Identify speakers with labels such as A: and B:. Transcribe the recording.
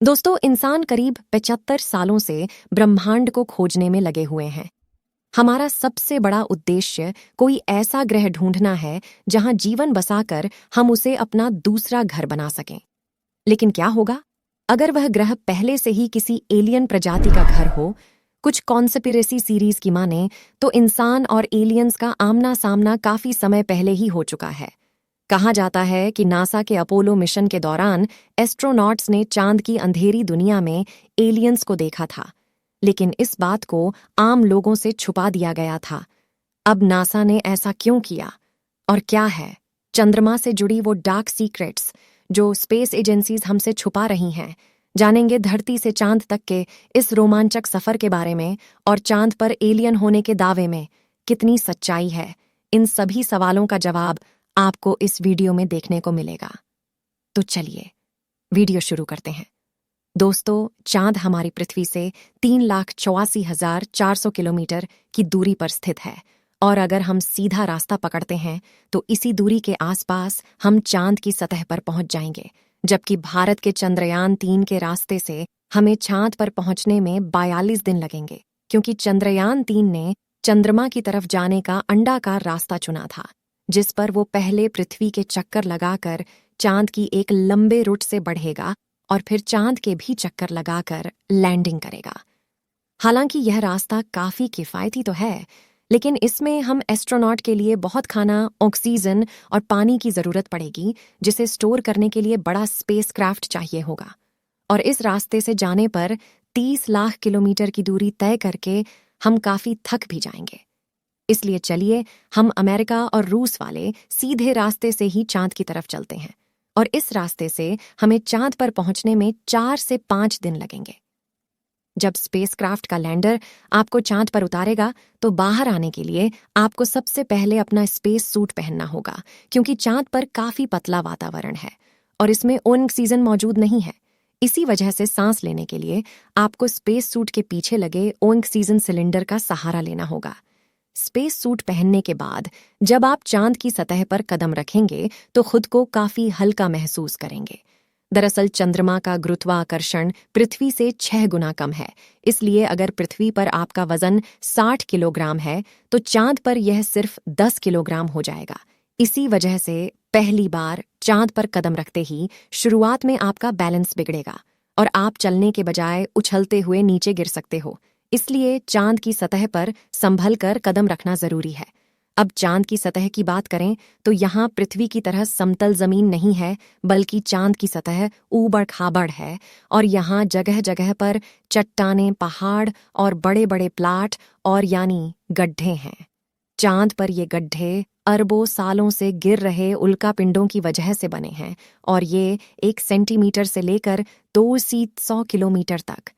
A: दोस्तों, इंसान करीब 75 सालों से ब्रह्मांड को खोजने में लगे हुए हैं। हमारा सबसे बड़ा उद्देश्य कोई ऐसा ग्रह ढूंढना है जहां जीवन बसाकर हम उसे अपना दूसरा घर बना सकें। लेकिन क्या होगा अगर वह ग्रह पहले से ही किसी एलियन प्रजाति का घर हो? कुछ कॉन्स्पिरेसी सीरीज की माने तो इंसान और एलियंस का आमना सामना काफी समय पहले ही हो चुका है। कहा जाता है कि नासा के अपोलो मिशन के दौरान एस्ट्रोनॉट्स ने चांद की अंधेरी दुनिया में एलियंस को देखा था, लेकिन इस बात को आम लोगों से छुपा दिया गया था। अब नासा ने ऐसा क्यों किया? और क्या है चंद्रमा से जुड़ी वो डार्क सीक्रेट्स जो स्पेस एजेंसीज हमसे छुपा रही हैं? जानेंगे धरती से चांद तक के इस रोमांचक सफर के बारे में, और चांद पर एलियन होने के दावे में कितनी सच्चाई है। इन सभी सवालों का जवाब आपको इस वीडियो में देखने को मिलेगा। तो चलिए वीडियो शुरू करते हैं। दोस्तों, चांद हमारी पृथ्वी से 3,84,400 किलोमीटर की दूरी पर स्थित है, और अगर हम सीधा रास्ता पकड़ते हैं तो इसी दूरी के आसपास हम चांद की सतह पर पहुंच जाएंगे। जबकि भारत के चंद्रयान-3 के रास्ते से हमें चांद पर पहुंचने में 42 दिन लगेंगे, क्योंकि चंद्रयान-3 ने चंद्रमा की तरफ जाने का अंडाकार रास्ता चुना था, जिस पर वो पहले पृथ्वी के चक्कर लगाकर चांद की एक लंबे रूट से बढ़ेगा और फिर चांद के भी चक्कर लगाकर लैंडिंग करेगा। हालांकि यह रास्ता काफी किफायती तो है, लेकिन इसमें हम एस्ट्रोनॉट के लिए बहुत खाना, ऑक्सीजन और पानी की जरूरत पड़ेगी, जिसे स्टोर करने के लिए बड़ा स्पेसक्राफ्ट चाहिए होगा। और इस रास्ते से जाने पर 30 लाख किलोमीटर की दूरी तय करके हम काफी थक भी जाएंगे। इसलिए चलिए हम अमेरिका और रूस वाले सीधे रास्ते से ही चांद की तरफ चलते हैं, और इस रास्ते से हमें चांद पर पहुंचने में 4 से 5 दिन लगेंगे। जब स्पेसक्राफ्ट का लैंडर आपको चांद पर उतारेगा तो बाहर आने के लिए आपको सबसे पहले अपना स्पेस सूट पहनना होगा, क्योंकि चांद पर काफी पतला वातावरण है और इसमें ऑक्सीजन मौजूद नहीं है। इसी वजह से सांस लेने के लिए आपको स्पेस सूट के पीछे लगे ऑक्सीजन सिलेंडर का सहारा लेना होगा। स्पेस सूट पहनने के बाद जब आप चांद की सतह पर कदम रखेंगे तो खुद को काफी हल्का महसूस करेंगे। दरअसल चंद्रमा का गुरुत्वाकर्षण पृथ्वी से 6 गुना कम है, इसलिए अगर पृथ्वी पर आपका वजन 60 किलोग्राम है तो चांद पर यह सिर्फ 10 किलोग्राम हो जाएगा। इसी वजह से पहली बार चांद पर कदम रखते ही शुरुआत में आपका बैलेंस बिगड़ेगा और आप चलने के बजाय उछलते हुए नीचे गिर सकते हो। इसलिए चांद की सतह पर संभल कर कदम रखना जरूरी है। अब चांद की सतह की बात करें तो यहाँ पृथ्वी की तरह समतल जमीन नहीं है, बल्कि चांद की सतह ऊबड़ खाबड़ है, और यहाँ जगह जगह पर चट्टानें, पहाड़ और बड़े बड़े प्लाट और यानी गड्ढे हैं। चांद पर ये गड्ढे अरबों सालों से गिर रहे उल्कापिंडों की वजह से बने हैं, और ये 1 सेंटीमीटर से लेकर 200 किलोमीटर तक